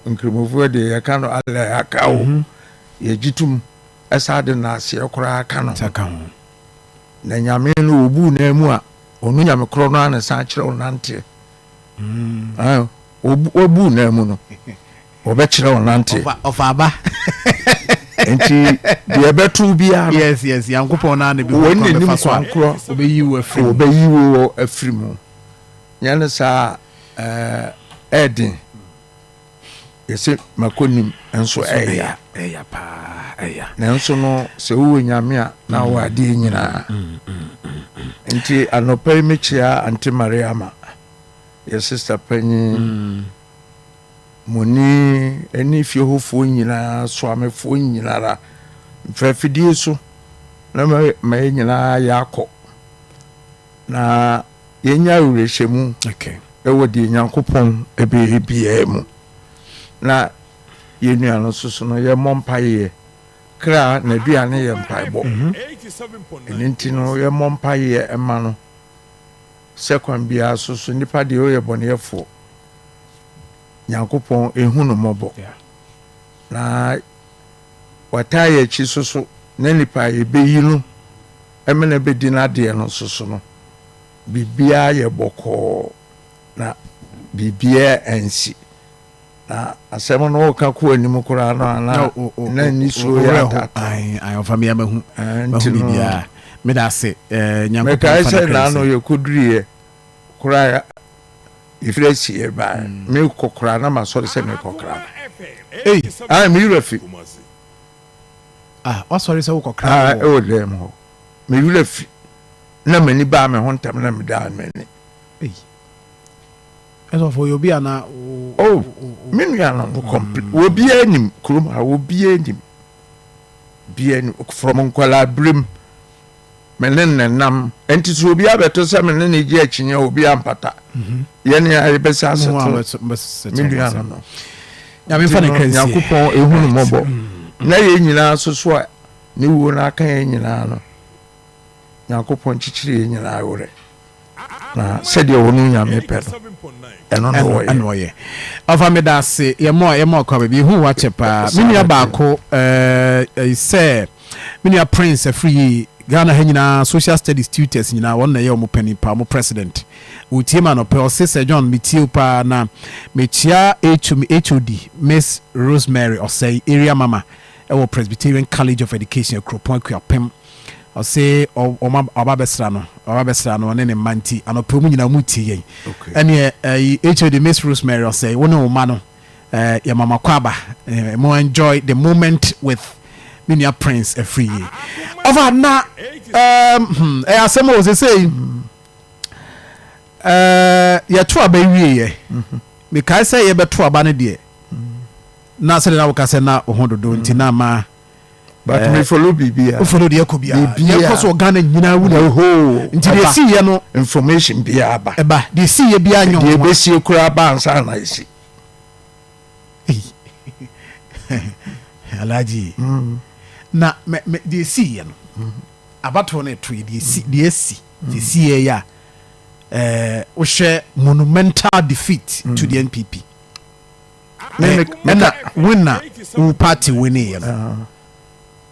nkremofu de ya kan ala akawo ye gitum asade na ase ekora aka no na nyame no obu na mu a onu nyame kro no ana san kire onante obu na mu no obe kire onante ofaba enti de betu bia yes yankopon na bi wonni nim kwankro obeyiwo afrimu nyane sa edin yesi makonim enso eya na enso no se wo nyame a na wo ade nyina enti anopai mechia anti mariama ye sister panyi moni eni fie hofo nyina so amefo nyina ra mfafidie so na ma nyina yakọ na yenya urehemu ewo de nyankopon ebe bia mu na yenu ano soso no ye mompaye kra na duane ye mpaebo enti no ye mompaye ema no sekwan bia soso nipa de o ye bonefo nyankopon ehunu mobo na wataye chi soso na nipa ye beyinu emene bedi na de no soso no bibia ye boko na bibia ensi na asemo no ka ko anim kura no na ni so ya tata ai ofami amahu bibia me da se nyankopon fa na na no ye kodrie kura ifresi e ba me kokora na ma so se me kokora me refi o sorry se wo kokora o le mo me refi na mani ba me hontam na me da mani eso for you be na minu ya na complete wo bi anim krum ha wo bi anim from nkwala brim menen nam enti so obi abeto se menen ne gi akinye obi ampata ye ne ya besa aseto minu ya no ya me fa ne crazy yakupon ehunu mobo na ye nyina soso a ne wo na aka ye nyina no yakupon chichiri ye nyina awore na said you wonu nyame pedo eno ye afa me da se ye mo kwa baby hu wa chepa minu baako say minu prince free Ghana hanyina social studies tutors nyina won na ye omo pani pa mo president utiema no pe Sir John mitiu pa na mechia HOD Miss Rosemary Osei area mama ewo Presbyterian College of Education Akropon Kwapem o say obabesra no ne manti anope mu nyina muti yen ene HOD Miss Rosemary Osei won o ma no ya mama kwaba mo enjoy the moment with Minia Prince free over na asem o say ya to abawie ye me kai say ye beto aba ne de na say na wo ka say na ohododo ntina ma but me follow bibia o follow de yakobia ye ko so Ghana nyina wu na ho nti de si ye no information bia aba de si ye bia anyo de be si kura ba ansa na isi alaji na me de si ye no abato na to de si ye ya o share monumental defeat to the NPP na winner who party winning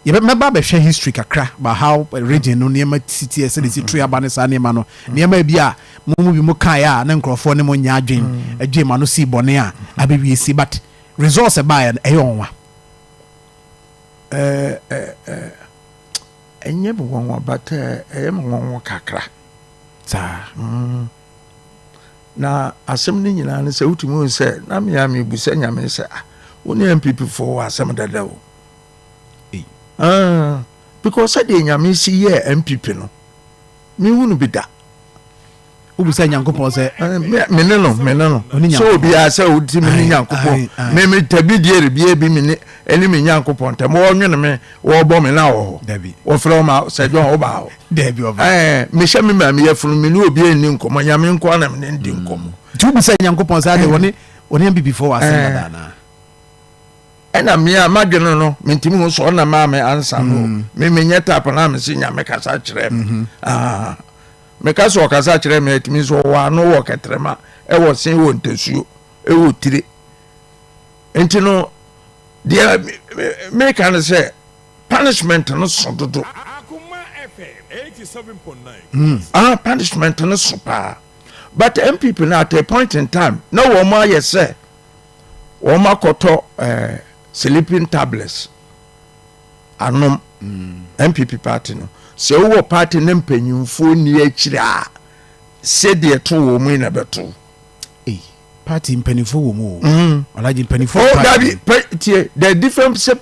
you remember be share history kakra about how region no near city say the tree abanisa near no near bia mo bi mo kan ya na nkrofo ne mo nya adwen adwema no si bone a abewie si but resource buy and eyonwa enye bo won but mo kakra sa na asem ni nyina ne se utumi se na me busa nyame se woni NPP for asem dada o because said the nyame si ye NPP no me wunu bi da ubusa nyankopon se me no so bi a se utimi ni nyankopon me tabi die bi bi me eni me nyankopon tam wo nwene me wo bo me na wo dabi wo fro ma se John wo ba wo dabi wo me hye me ma me yefunu me ni obi eni nkomo nyame nko na me ndi nkomo ti ubusa nyankopon se ade woni MPP for wa se dada na ena me amadwene no mentimi ho so na ma me ansa no me nyeta pa na me se nyame kasa kire me kasa o kasa kire me etimi so wa no wo ketrema e wo sen wo ntesuo e wo tire enti no dia me kan say punishment no so dodo Akoma FM 87.9 punishment no so pa but MPP now at a point in time no woman yes say woman koto sleeping tablets anom MPP party no se wo party ne mpanyimfo ni akire a se de to wo mu na beto party mpanifo wo mu olaji mpanifo the different se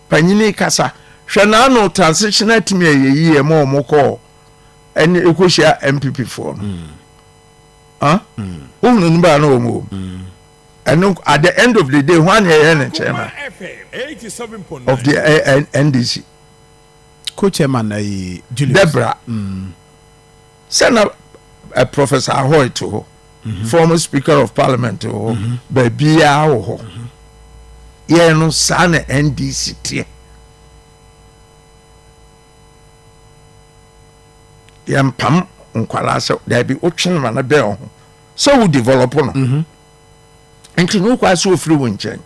panyini kasa hwe na no transition atimi ayeyi ma omoko ene ekohia MPP for no number no mo and at the end of the day one year chairman of the NDC co-chairman Julius Debra send a Professor Ahoy to former Speaker of Parliament to Babia ho ye no sana NDC tie yam pam nkwala se there be otwen ma na be ho so we develop no enti no kwa so ofiri wo nchen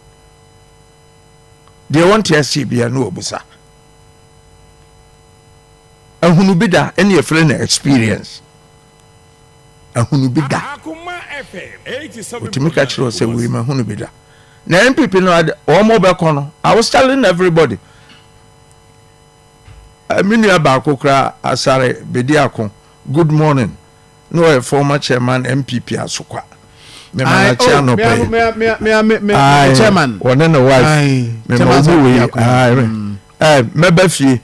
they want to see bia no obusa ahunu bida ene ye free na experience ahunu bida Akoma FM 87. otimika chiro se we ma ahunu bida na MPP no omo be kono I was telling everybody mini abakokra asare bediako good morning no a former chairman MPP asokwa me man chairman no pay chairman one and a wife me me be fie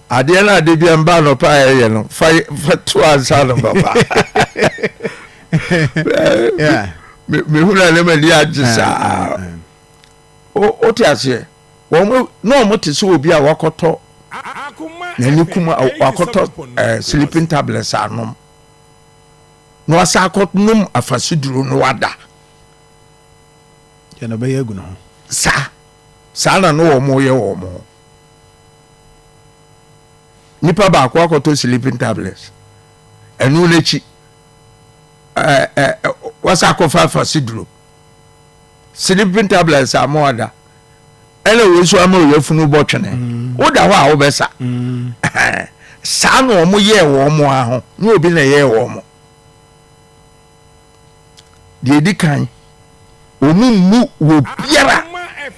ade na ade bia mba no pa ye no fa to ansa no baba yeah me huna le me dia jisa o ti ase wo no mo te so obi a wakoto na ni kuma wakoto sleeping tablets anom no asa akotum afasiduro no wada ya na be yagu no sa na no wo mo ye wo mo nipa ba akwa akoto sleeping tablets enu lechi wasa akofa afasiduro sleeping tablets amoda ele we so ama we funu botwene wo da ho a wo besa sa no omo ye wo mo aho na obi na ye wo mo de dikan omu wo biara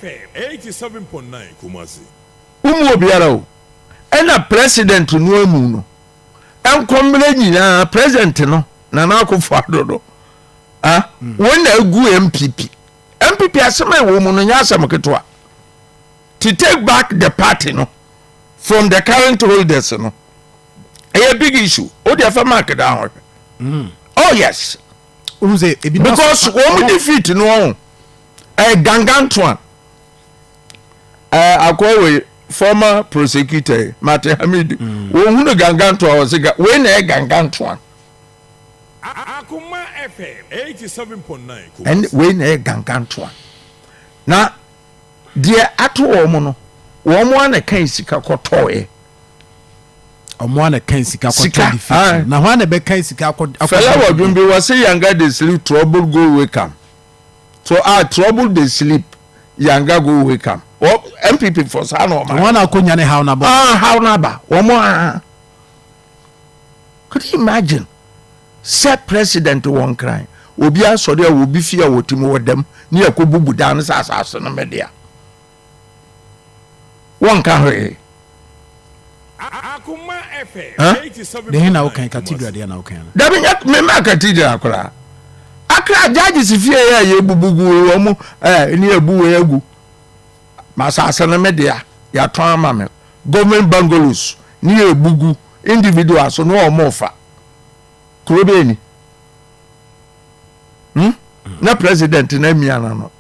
FM 87.9 Kumasi wo biara o ena president no amu no enkomre nyina president no na Akufo Addo do wona agu MPP asema wo mu no nya asem ketwa to take back the party no from the current holders no a big issue o dey for mark down oh yes because we defeat no gangantuan akwa former prosecutor Mate Hamid wo hunu gangantuan o siga we na gangantuan Akoma FM 87.9 and we na gangantuan na dia ato wo mo no wo mo ana kan sika kotoe omo ana kan sika kotoe na ho ana be kan sika kotoe fella wo dwumbi wo say younger dey sleep trouble go wake am so trouble dey sleep younger go wake am MPP for sa no ma one akonya ne how na ba how na ba wo mo could you imagine say president won cry obi asori a obi fi a wotimo wodam ni yakobubu dan sa asase no media one can Akoma FM 87. They na okan cathedral they na okan. Da be me ma cathedral akora. Akra judges fie ya ye bubugu wo mu ni ebu we agu. Masasa na media ya ton ama me. Government bungalows ni ebugu individuals no o mofa. Kurobe ni. Na president na miana no.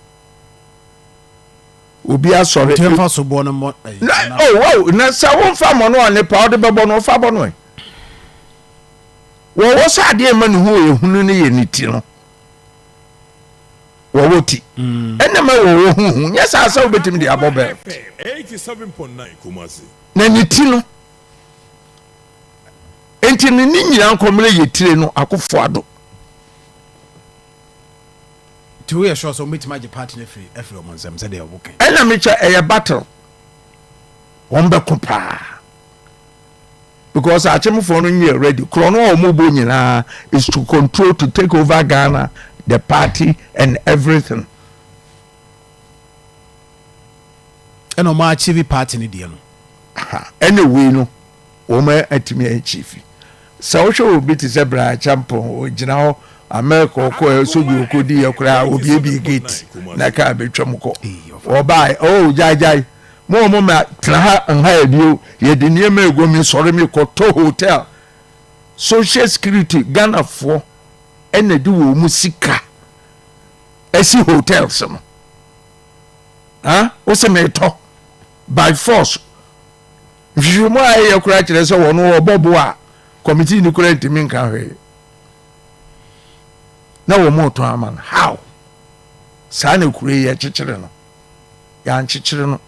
Obi asore temfa so bo no mo wow na sa won fa mo no ane pa ode bebo no fa bo no wo sa de ma no hu ehunu ne ye niti no wo woti ene ma wo hu nya sa sa obetim de abobe 87.9 Kumasi na niti no enti ni nyina nkomre ye tire no Akufo Addo to we sure so meet my party every month them say they are okay ena me cha e battle won be ko pa because achemfo no nye ready krono o mo bo nyina is to control to take over Ghana, the party and everything. eno ma achieve party ni de no anyway no o ma atimi achieve so wo obi ti se bra champion o gina ho America ko so ju ko di yakura obi ebi gate na ka betwam ko o bai o jai mo ma tra ha nha ebio ye de niam ego mi sore mi ko to hotel social security Ghana for ena di wo mu sika esi hotels no o se me to by force you mo aye yakura kire so wono obobo a committee ni kura ntimi nka hwe na wo mo to aman how sa na kure ye chichire no ya nchichire no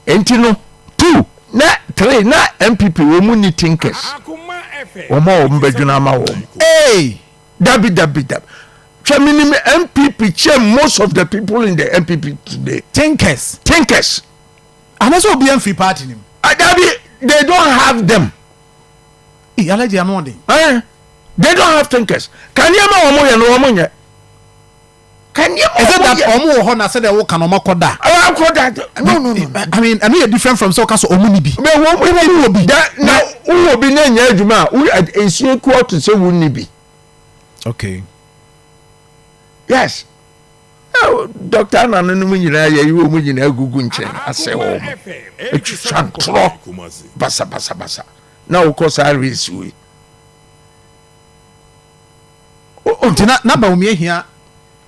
enti no 2 na 3 na NPP wo mu ni thinkers wo mo mbadwuna ma wo dabi twa minim NPP che most of the people in the NPP today thinkers and also be free party nim dabi they don't have them alaji amode they don't have thinkers can you ma wo mo ye no wo mo nye can you is it that omo ho na say they wo kan omo koda no I mean I mean different from so kaso omo ni bi me wo bi na wo bi na nya adwuma wo ensie ku to say wo ni bi okay yes Dr. Ananu mu nyina ye wo mu nyina gugu nchen ase wo etwantro basa na wo ko service we ontina na ba omi ehia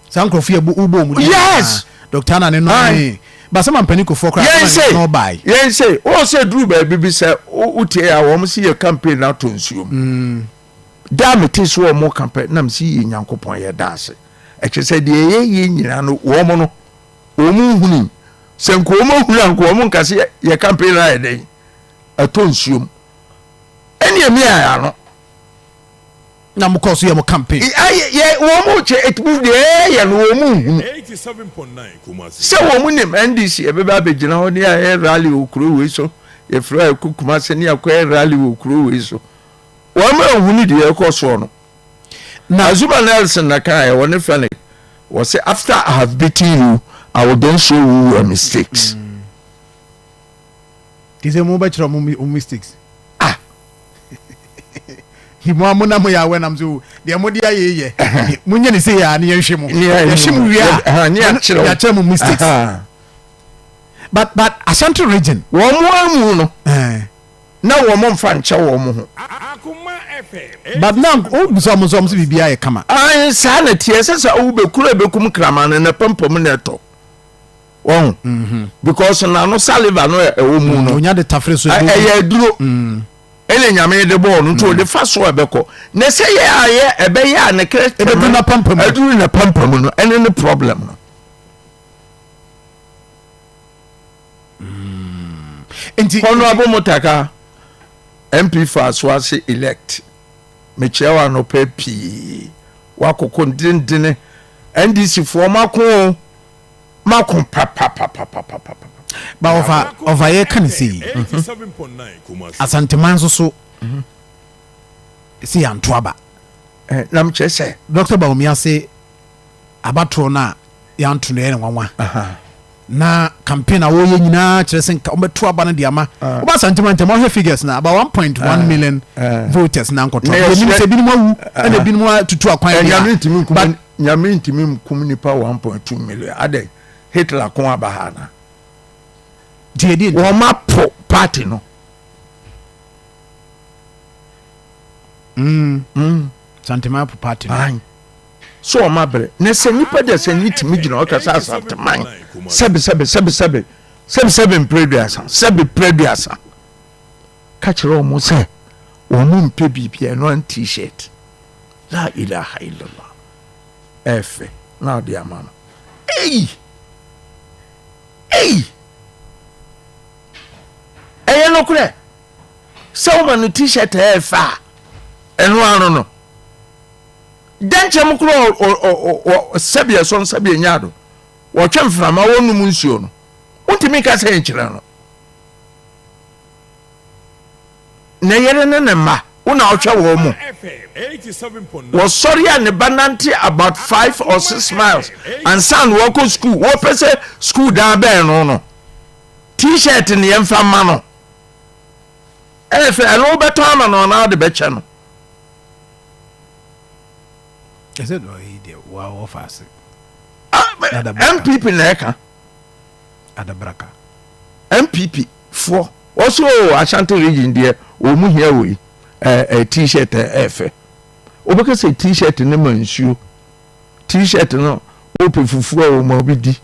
sankrofo ye ubo mu yes Dr. Ananu no ba sama mpani ko for cry no buy yen say o say dru ba bibi say utie a wo si ye campaign na to nsuom da metis wo mo campaign na msi ye nyankopon ye da ase eche say de ye nyina no wo mo no o mu hunu senko o mo hunu anko o mo nkase ye campaign na ye den ato nsuom eni emi aya no na mo koso ye mo campaign ye wo mo che etbu de ye no wo mu hunu 87.9 Kumasi se wo mu nim NDC e be ba begina ho ne ya rally okuro we so ye fra Kumasi ne akwa rally okuro we so wo ma hunu de ye koso no na Zuma Nelson na kai won friend was say after I have beaten you I will then show you your mistakes this is mo ba chiro mo mistakes mo amuna mo ya when am so de mo dia ye munye ni say ya ne yehwe mo yehwe mo wia ne ya chiro mo mistakes but Ashanti region wo mo amu no na wo mo mfa nche wo mo ho but now o so mo so bibia ye kama an sa na tie sesa o be kura be kum kraman na pampam na to won because na no saliva no e wo mu no onya de tafre so e ya duro ele nyame de ball no to de fa so e be ko na se ye aye e be ya na kre e be na pampam aduru na pampam no any problem no enti honorable Mutaka MP Faswasi elect mechewa no pepi wakoko ndindine NDC for makon papa ba over ye kan see 87.9 Kumasi Asante manso so see antoaba nam chese Dr. Baumia say abatro na yanto ne nwanwa na campaign a wo ye nyina kire sen ka obeto aba na diama oba sentiment mo he figures na about 1.1 million voters na nkoto ni se binu awu na binu tutu akwan ya nyame ntimi mkum nipa 1.2 million ade Hitler kon abahana die wo mapo party no sentiment party no so o mabre na se nipa de se nitimi gina o kasa asanteman sebe preduasa ka kire o mo se o mu mpe bibia no an t-shirt la ilaha illallah efe na de amama no kure se o ma no t-shirt efa eno ano no Denchem kro o sabia son sabia nyado wo twemframa wonum nsuo no wontimi ka se nkyere no na yere ne ma una otwa wo mu wo sorry and bananti about 5 or 6 miles and son wo go school wo pese school down be no t-shirt ne yemfa ma no efe alo beto ama no na de beche no I said oh he dey wow fast NPP neka adabraka NPP for also Ashanti region there o mu here we t-shirt efe obeka say t-shirt ne mansuo t-shirt no o pefufu o ma obidi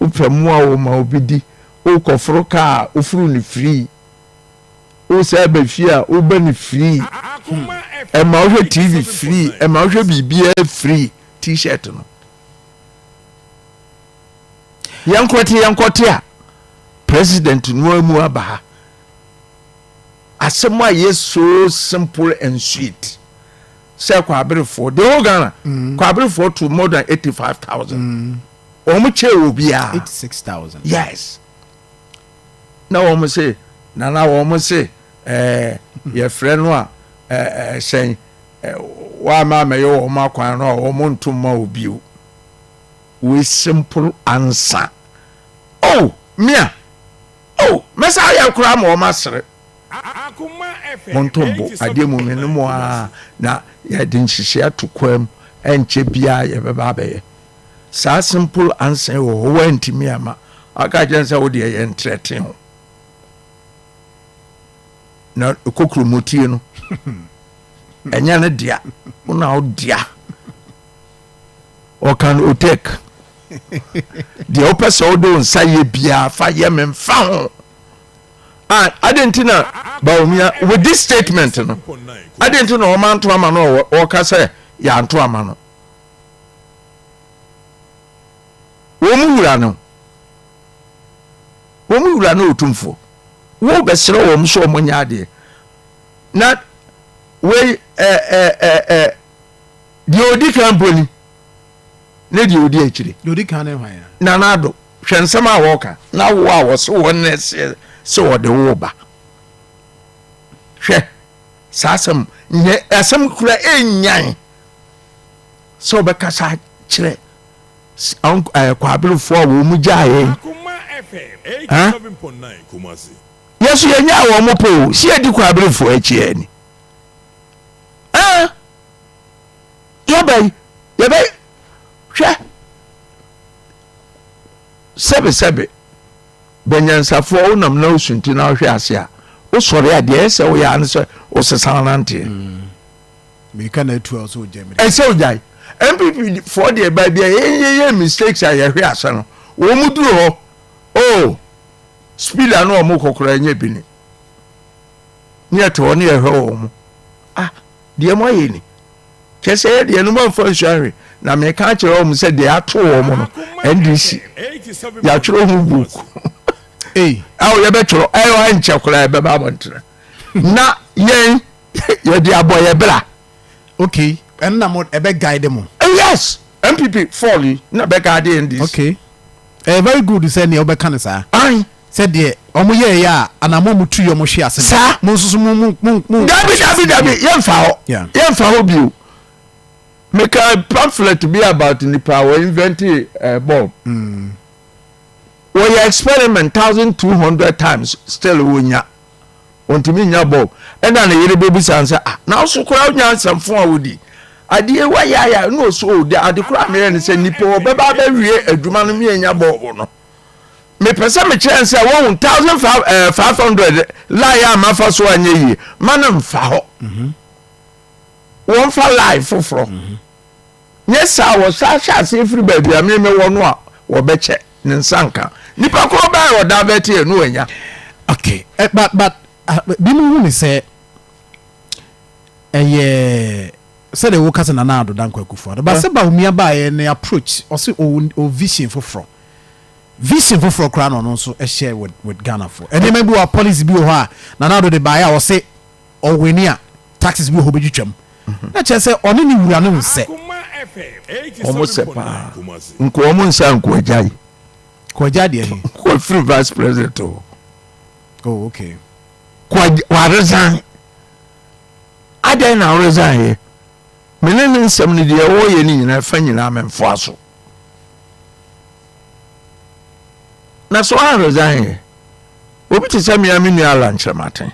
o pemu o ma obidi o kofro ka o furu ni free o say be fia o ba ni free e ma o TV free e ma o bibia free t-shirt no yankote a president no mu aba asema yes so simple and sweet say kwabrefo the whole Ghana kwabrefo to more than 85,000 omu che obia 86,000 yes na omu say na omu say your friend no saying wa ma me yo omu akwan no omu ntuma obiu with simple answer oh mia oh mesa ya kura ma omu asere montombo ademu menemo na ya din hihye atokwam enche bia ye beba be sa simple answer wo wantimi ama aka jense wo de ye entreten ho na kokuru motie no enya ne dia una o dia o kan o take the opesa odo nsa ye bia fa ye memfa ho I didn't know about with this statement. No, I didn't know man to a man or Cassa, Yan to a man. Womurano Tumfo. Wo be slow so monyade. Not way the Odi company. Lady Odi actually. Odi can Nanado. Shansama Walker. Now I was so one so the woba hwe sasam nye asam kura enyan so be kasa kire kwabelfo wo mu jaaye Akoma FM 87.9 Kumasi yesu yenya wo mo po si edi kwabelfo achi ani yebay hwe sebe benyansafo onam na osunti na hwe ase a o sori ade ese o ya nso o sesan nante me kana tu also jemi ese o jai NPP for the ba bia ye mistakes a ye hwe ase no wo mu duro ho oh speeder no mo kokora nya bini ni eto ni ye hwe wo mu de mo ye ni kese de no man for nsuare na me ka kire wo mu se de ato wo mu no NDC ya kire ho book awo ye betro ayo anche kura be ba bontre na yen ye di aboye bra okay and na mo e be guide mo yes NPP fall na be guide in this okay very good say ne obeka ne sa ai said de omo ye ya anamo mutu yo mo hwe ase mo susu mu dabi yemfa ho biu make a pamphlet be about nipa we invent bomb we experiment 1,200 times still wonya ontimi nya bob ena na yere bebi sansa na so kura nya samfo awudi ade wa ya no so de ade kura me ne se nipo obeba ba wie aduma no me nya bob no me pesa me chance 1,500 la ya mafa so anya yi manam fa ho won fa life foforo yes sa wo sa sha se free baby a me wono a wo beche ne nsanka nipa ko ba wo da beti enu anya okay but bi mu hu say say the workers na na do dan Akufo Addo but say ba umia ba ye ne approach or say o vision for kra no so share with Ghana for and maybe our policy bi ho a na do the buy or say or weni a taxes bi ho be twam na che say oni ni wura no se almost sepa nko almost say nko ajai ko ajade he ko free vice president oh okay wa resign adan na resign here menene nsem ne de wo ye ni nyina fa nyina memfo aso na so a resign here obi te say me aminu ala nchemate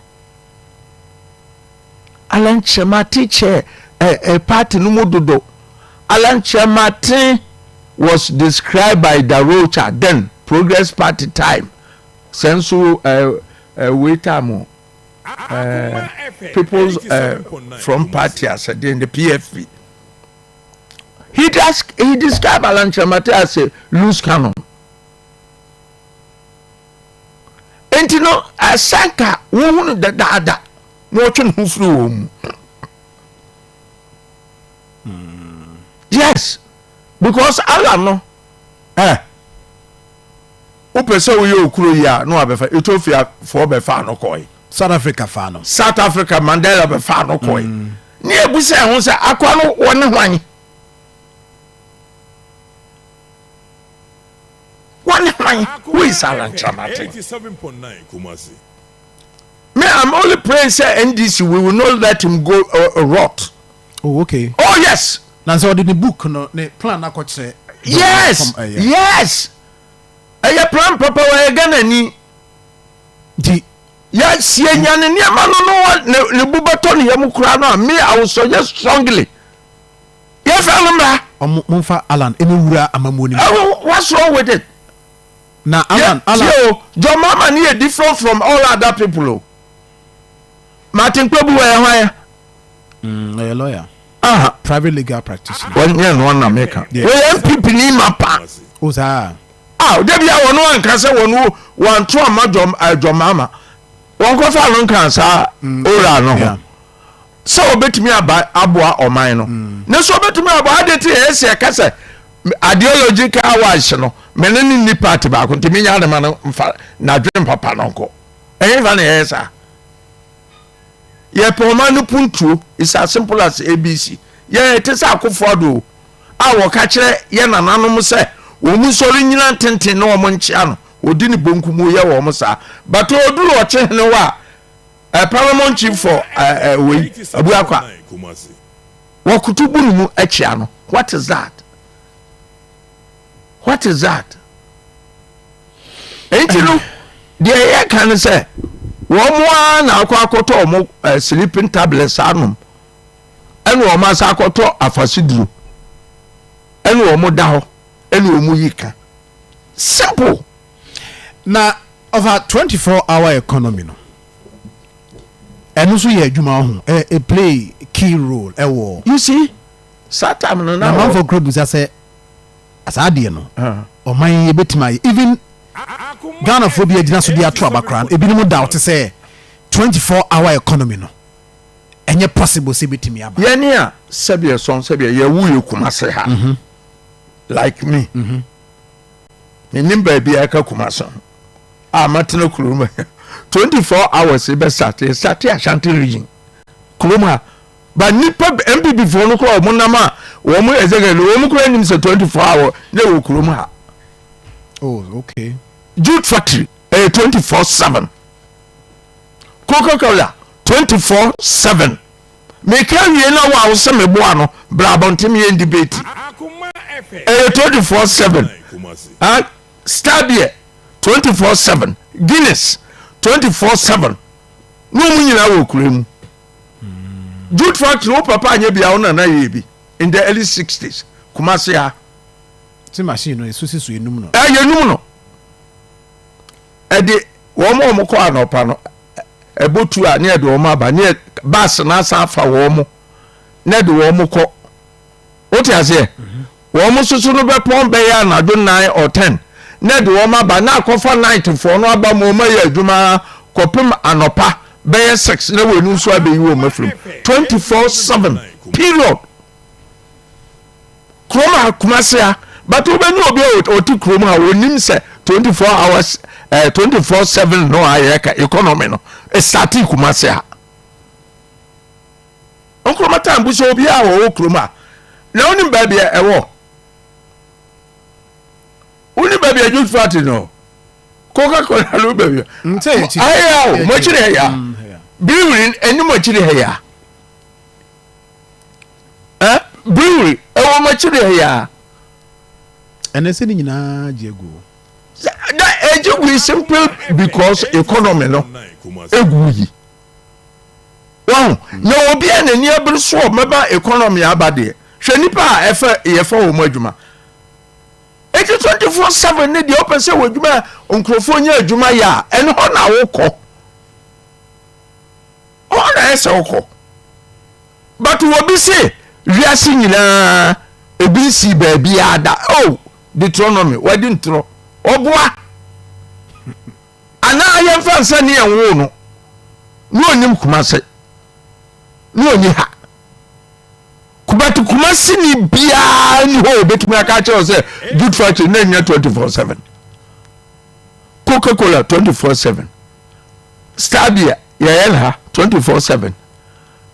Alan Chemate chair a party no mododo. Alan Chemate was described by Darocha then Progress Party time. Sensu waitamo people's from party as in the PFP. He described Alan Chemate as a loose cannon. And you know, Sanka woman that watching who flew. Yes, because Allah no. Open so you Kuya no abefa Ethiopia for befa no koi. South Africa fa no. South Africa Mandela befa no koi. Ni ebusa ho se akwa no wone hwan. Wone hwan. Who is Alan Chemate? 87.9 Kumasi. Me, I'm only praying, say NDC, we will not let him go rot. Oh, okay. Oh, yes. Now, so the book, no, the plan, I could say. Yes. Yes. I plan, Papa, I again, ni. Yes, yeah, no, Bubatoni, Yamukrana, me, I will suggest strongly. Yes, Alan. Mumfa Alan, anywhere, Amamuni. What's wrong with it? Now, Alan, your mama need different from all other people. Martin Kobu, a lawyer, private legal practitioner. One year, one America. NPP ni mapa. Oza. Debi a one can say one two your mama. One go for long cancer. Ora no. So bet me about Abua or mine. No, so bet me about it. Yes, I can say ideological wise, no. Meneni ni party ba ko ntimi nya de ma na dwen papa nonko even yes ye poma no puntu is as simple as ABC ye it is Akufo Addo a wo ka kire ye nananom se wo mu sori nyina tenten na wo nchia no odi ni bonkumu ye wo mo sa but oduru o che ne wa paramount chief for we abu akwa wo kutubu mu achia no what is that? What is that? Ain't you know? The air can say, one aquacoto sleeping tablets anum, and one masacoto a facidru, and one modao, and one muyika. Simple. Now, of a 24-hour economy, no. And also, yeah, Juma, a play key role, a war. You see, Satam no now. Man for group is I say. As I did no, or my bit my even Ghana phobia did not so dear trouble crown. A minimum doubt to say 24-hour economy no. And yet possible see bit me about. Yeah, near Sabia son Sabia, ya woo kumase ha. Like me. Me nimba be a kumason. Matino Kuruma. 24 hours ebe Sati Ashanti region. Kuruma. But nipa NPP for no call monama womu ezegele womu kura nim se 24 hour na wo kurom ha. Oh, okay. Jute factory 24/7. Coca-Cola 24/7. Me kan wie na wa wo se me bo ano bra bontim ye debate. 24/7. Stabie 24/7. Guinness 24/7. No mu nyina wo kurom. Jute factory wo papa anya bia wo na ye bi in the early 60s. Kumasi ha. Ti machine no so sisu enum no. Enum no. Ede wo mo ko anopa no. Ebotu a na ede wo aba na bus na asa fa wo mo. Na ede wo mo ko. What you say? Wo mo susu no be pon be ya na do 9 or 10. Na ede wo aba na akofa 94 no aba mo ma ya adwuma kopem anopa be 6 na we nu so abeyi wo mafrim 24/7 period. Kroma kumasia but obenu obi oti kroma onim se 24 hours 24/7 no ayeka economy no start kumasia onkroma time bu so obi a wo kroma na oni baby ewo oni baby a juice factory no Coca-Cola lo baby ayo mo chire ya brewery eni mo chire ya brewery ewo mo chire ya ene se ni nyina jego that ejegu is simple because economy no egu yi wow na obi anani abere so meba economy abade hwe nipa efa yefa wo adwuma 24/7 ne de open say wo adwuma onkrofo nya adwuma ya ene ho na wo na ese wo but wo bi say wiase nyina ebi si ba bia ada Deuteronomy wadin tro oboa ana ayen fansa ne enwo no onim kumase no oni ha kubatu kumase ni bia ni ho betumi aka che say good fortune na nya 24/7 Coca-Cola 24/7 Stabia ya 24/7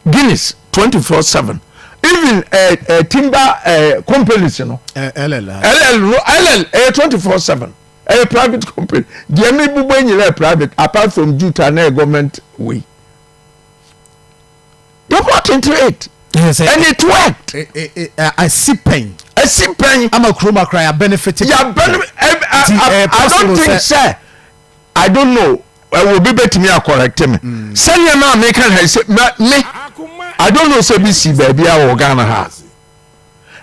Guinness 24/7 even timber companies you know LL 24/7 a private company the me bubo nyira private apart from due to na government way they bought into it yes, and it worked I see pain I'm a chroma cry I benefited I don't think sir I don't know I will be better me correct me send your man make can say me I don't know CBC baby our Ghana has.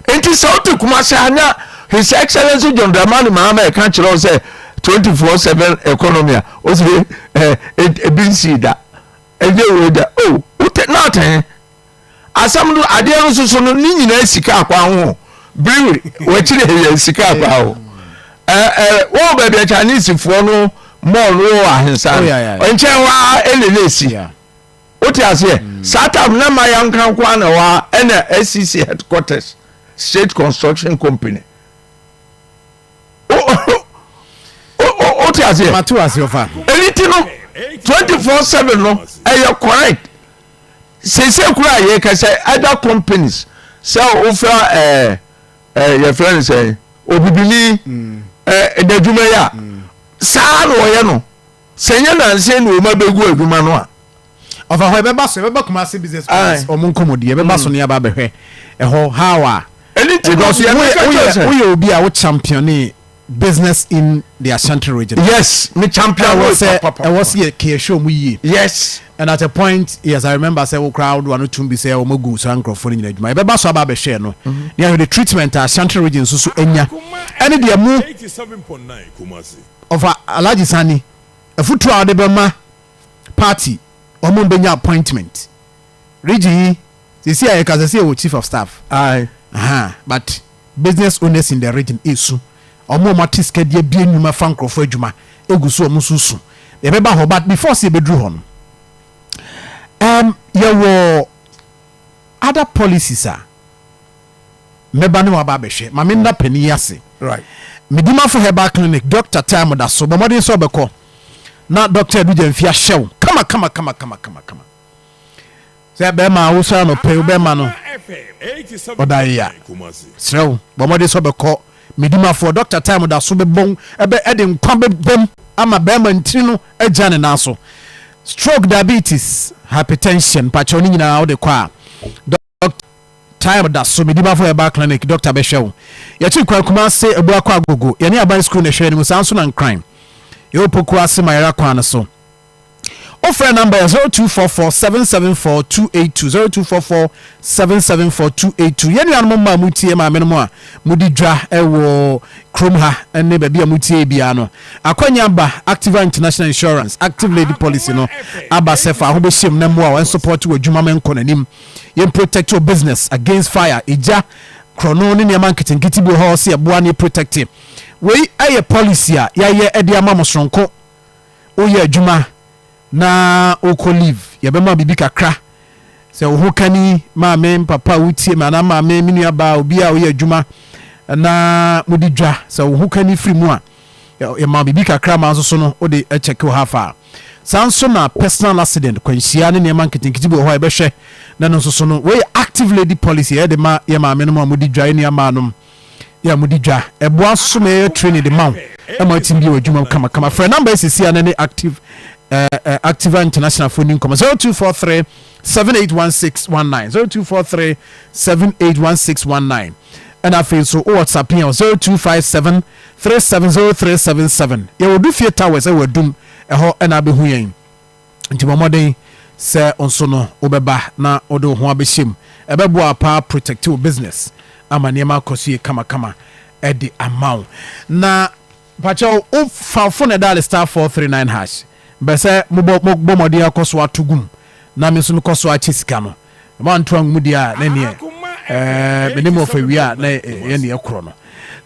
It is so to Kumashana, His Excellency John Dramani Mahama can't say 24/7 economy. Was a bin see that. And they were that not as some idea so no Nina Sika Pao brewery, which is Sika Pao. Baby Chinese for no more low his son. And Chawa Elisi. What is here? Satam na my uncle Kwana wa SCC headquarters, State Construction Company. What is here? Matu as your fan. Anything 24/7 no. You correct. Say kura ye ka say other companies say offer your friend say obibili the dwuma ya. Sa no ye no. Senya na nse no ma begu adwuma no a. Of a whoever Kumasi business or Munkomodi, ever basso near Babe, a whole hour. Because we will be our champion business in the Ashanti region. Yes, me champion I was here, show we. Yes, and at a point, yes, I remember several crowd one to be say Omogu Sanko for in my Basso Babe share no. Near the treatment Ashanti region, Susu Enya, and the move 87.9 Kumasi of Alaji Sani, a foot to our Debama party. Omo benya appointment Regi see I can say chief of staff but business owners in the region isu omo matiske dia bia nyuma fankrofo adwuma eguso omo susu e beba ho but before say bedru ho no other policies meba ne waba behwe ma me nda pani ase right medima for herbal clinic Dr. Time da so bomodin so beko na Dr. Edu Mfia shew kama say be ma wo so no pe be ma no odaya shew bomode so be ko medima for Dr. Time da so be bon ebe ede nkwa be bem ama be ma ntiri no agya ne na so stroke diabetes hypertension patchoni nyina wo de kwa Dr. Time da so medima for herbal clinic Dr. be shew ya chi kwa kuma se ebu akwa agogo ye ne aban school ne hwe ne musanso na crime yo poku ase mayara kwan so offer number 0244774282 0244774282 yenu an mama mutie ma menemo a mudi dwa ewo krom ha enne ba bia mutie bia no akwanya ba Activa International Insurance active lady policy no aba sefa ho be shim na mo a support wadwuma men konanim yen protect your business against fire eja krono ne ne marketing bi ho se eboa ne protective we aye policy a ya ye ede ama mosronko oye adwuma na oko live ye be ma bibi kakra se wo kani ma me papa wutie ma na ma me minu aba obi a oye adwuma na mudi dwa se wo kani free mu a ye ma bibi kakra ma so no o de check wo hafa sanso na personal accident kwanhyia ne nneɛma nketenkete bi wɔ hɔ a ɛbɛhwɛ na no nso so no wɔyɛ active lady policy ɛde ma yɛ maame no mu a mudi dwa ne ama nom yɛ mudi dwa ɛboa so ma yɛ training de ma ɛma tim bi wɔ adwuma kama kama frɛ number sisi a ne active Activa International phone income 0243 781619 0243 781619 and I feel so WhatsApp here 0257 370377 you will do fear towers I will do a ho and I be huyen nti momodin se onso no obeba na odo ho abehim ebebo apa protective business ama niema kosie kama kama e di amount na pacha o fa phone dial star 439 hash bese mo modi akoso atugum na me so me koso achi sika no ma nto angu dia na ne me ne mo fa wi a na ye ne ekro no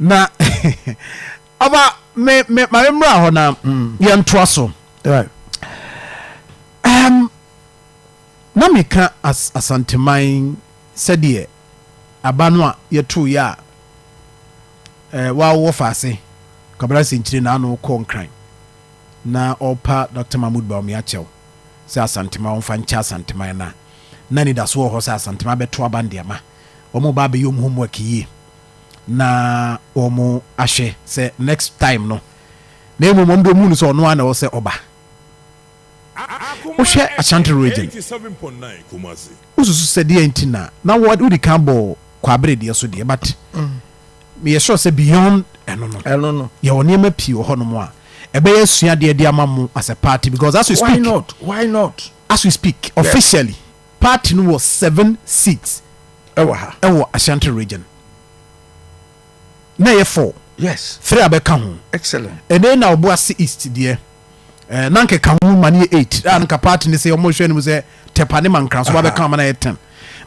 na aba me ma mra ho na ye nto aso right na me ka asanteman sɛdeɛ aba no a yɛto yɛ a wa wo fa ase kabra senkyire na ano kɔ nkran na ɔpa Dr. Mahmoud Baumi akyɛw sɛ asantema ɔmfa nkyɛ asanteman na ni da so wɔ hɔ sɛ asantema bɛto aba ndeɛma ɔmo ba bɛyɛ ɔmo homework yie na ɔmo ahwɛ sɛ next time no na emu mo ndo mu no sɛ ɔno ana wɔ sɛ ɔba wohwɛ Ashanti region wosusu sɛ deɛ nti na wodi kan bɔ kwabere deɛ so deɛ but meyɛ sure sɛ beyond ɛno no yɛwɔ nneɛma pii wɔ hɔ no mu a ɛbɛyɛ sua deɛ de ama mu as a party because as we speak why not as we speak officially party no was 7 seats ɛwɔ Ashanti region na yɛ 4 yes 3 abɛka ho excellent ɛnɛ na Obuasi East deɛ na nke ka ho mani 8 and ka party ni say omo hwe ni say tepane mankran so ba be ka ma na 10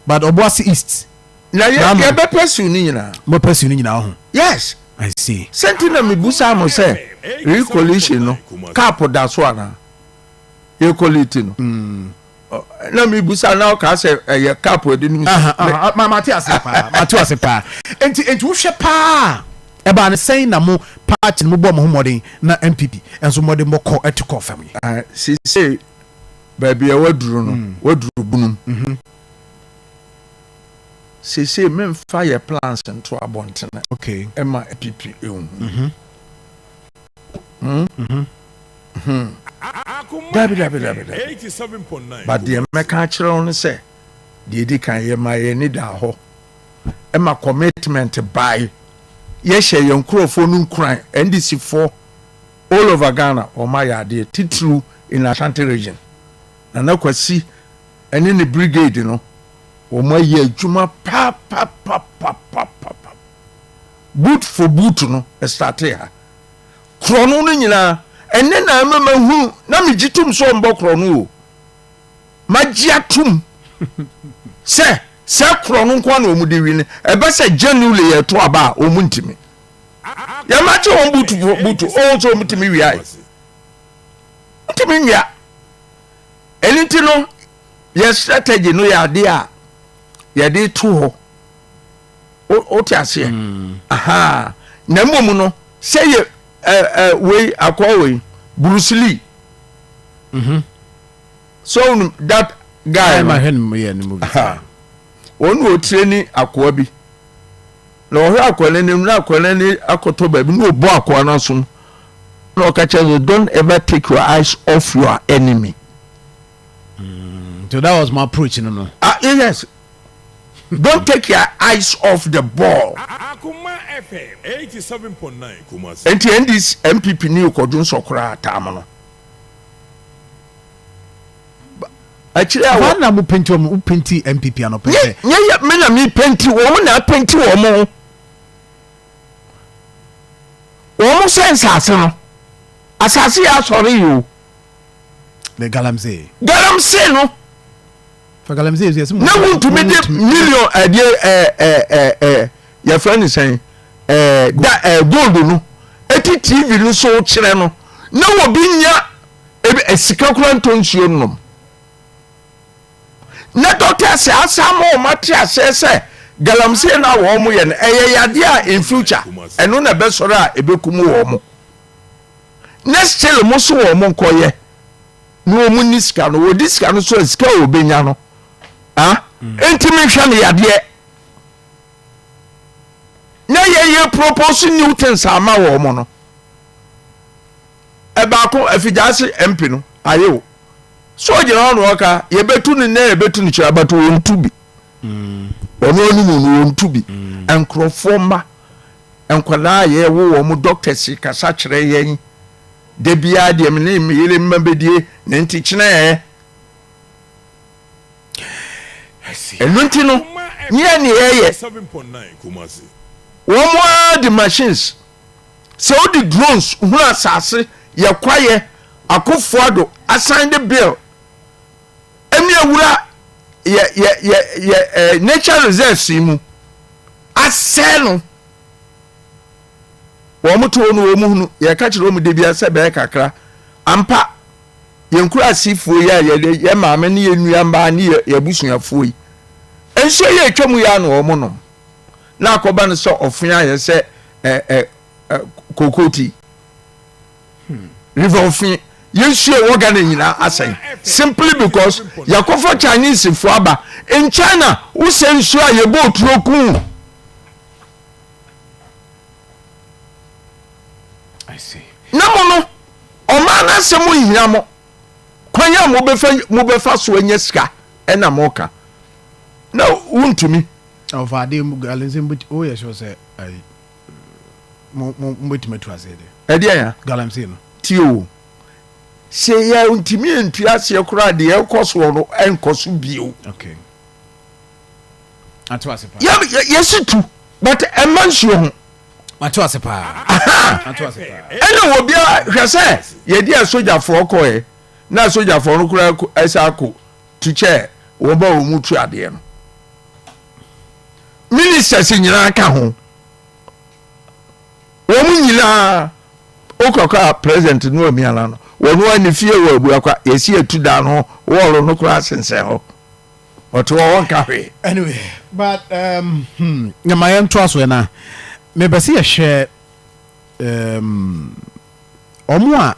but Obuasi East na ye be pursue ni nyina mo pursue ni nyina ho yes I see sentina me busa mo say recoalition no cap da so ana ye quality no na me busa na o ka say ye cap e di ni Matias pa enti wo hwe pa eba ne saying na mo party mo bo mo modern na NPP enso modern mo call etiko family say baby e waduru no waduru bunum say men fire plans into abontene okay ema NPP dabi 87.9 but the meka kire on say the di kan ye ma ye ni da ho ema commitment by yɛhyɛ yɛn nkurɔfoɔ no nkran NDC4 all over Ghana ɔma yɛ adeɛ titiri in Ashanti region na kwasi ɛne ne brigade no ɔma yɛ adwuma pa boot for boot no starte ha krono no nyinaa ɛne na mama hu na megitum so mbɔ krono o magye atum sɛ krono nko na omu de wi ne ebe se genuinely ye to aba omu ntimi ya ma che on butu o so omu ntimi wi ai ntimi nya eliti no ye strategy no ya de a ye de to ho o ti ase aha na mmom no se ye we akwa we Bruce Lee so that guy my hand me in the movie onu otreni akoa bi na ohwe akoa ne na akoa ne akoto ba bi no obo akoa na so no ka you don't ever take your eyes off your enemy so that was my approach no yes don't take your eyes off the ball Akoma FM 87.9 Kumasi and this NPP ni okodun sokora tam no actually I want na mu penti NPP ano pente yeah me na me penti wo na penti wo mo sense ase no asase ya sori you the galamsey no for galamsey yes na want to make million your friend is saying gold no eti TV no so kire no na wo bi nya esika kura nsuo no na doctor say asamo matia say galamsey na wo mo ye no yade a in future eno na be soro a ebekumu wo mo next still mo so wo mo nkoye no muni ska no wodi ska no so ska obenya no enti me hwa ne yade na ye propose new things ama wo mo no e ba ko afijase MP no ayo so gina no waka ye betu ne na ye betu ne kira bato wontu bi ono ni mu no wontu bi enkrofoma enkwala ye wo mo doctors kasa kire yen de bia de me ne yele mbedie ne nti kina ye enunti no nye ne ye 7.9 Kumasi. One more the machines. So the drones who are sassy, ye quiet, Akufo Addo assign the bill. Emia wura ye nature reserve simu. Aseno. Womu to no womu ye catch romu de bia se be kakra. Ampa ye nkura sifu ye maame ne ye nuamba ne ye busuafo yi. Enso ye twemu ya no womu no. Na akoba no so ofia ye se kokoti river ofin yesue woga na nyina asen simply because yakofa Chinese fo aba in China wo se nsu a ye bo turoku. I see. Na mo o ma na se mo hia mo kwanya mo befa so anya sika e na mo ka na wuntumi of ade galensin but oh yes was say I mo to ase de e dia ya galensin no tio se ya untimi entua se kura de e koso no enkoso bio. Okay, atu ase pa yes tu but e mansuo ho atu ase pa ene wo bia hwese ye dia soja fo ko e na soja fo no kura esa ko tuche wo ba wo mutu ade no ministers nyina ka ho wo mu nyina okaka president no amiala no wo no ani fie wo abu akwa yesi etu da no wo no kura sense ho oto won ka hwe anyway but nyama yen to aso na me be se ye hwe omo a